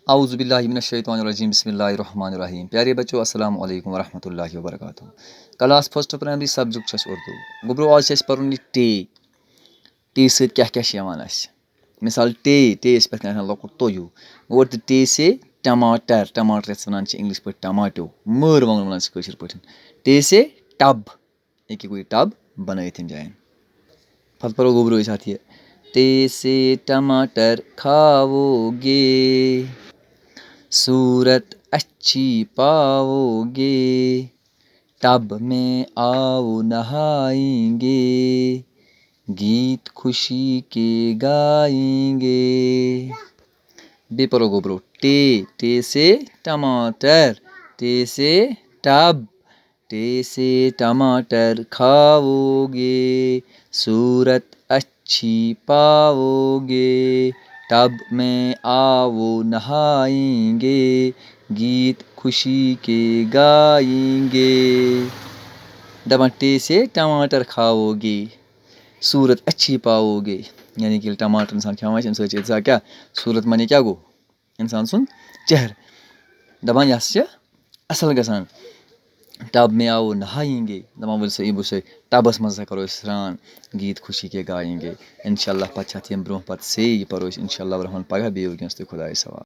औज़ु बिल्लाहि मिनश शैतानिर रजीम बिस्मिल्लाहिर रहमानिर रहीम। प्यारे बच्चों अस्सलाम वालेकुम वरहमतुल्लाहि वबरकातुहू। क्लास फर्स्ट प्राइमरी सब्जेक्ट छस उर्दू। गोब्रो आज छस पढ़ुन ये टे। टे से क्या क्या यवान आसि। मिसाल टे टे पे लकुट तोयू और टे से टमाटर टमाटर यस वनान छ इंग्लिश पे टमाटो मर वनान छ कशिर पे। टे से टब एक कोई टब बनाइत हम जाएं। पत पढ़ो गोब्रो इस साथ ये टे से टमाटर खाओगे सूरत अच्छी पाओगे टब में आओ नहाएंगे गीत खुशी के गाएंगे। बेपरो गोब्रो टे टे से टमाटर टे से टब टे से टमाटर खाओगे सूरत अच्छी पाओगे टब में आओ नहाएंगे गीत खुशी के गाएंगे। दबा टे से टमाटर खाओगे सूरत अच्छी पाओगे यानी कि टमाटर इंसान खावान अम क्या सूरत माने क्या गो इंसान सुन चेहर दपान यह असल गसान टब में आओ नहाएंगे दपान वल सही बुस टबस मज करो स्नान गीत खुशी के गाएंगे इंशाल्लाह पत ब्रोह पत से परो इंशाल्लाह रहमान पगह बे खुदा सवाल।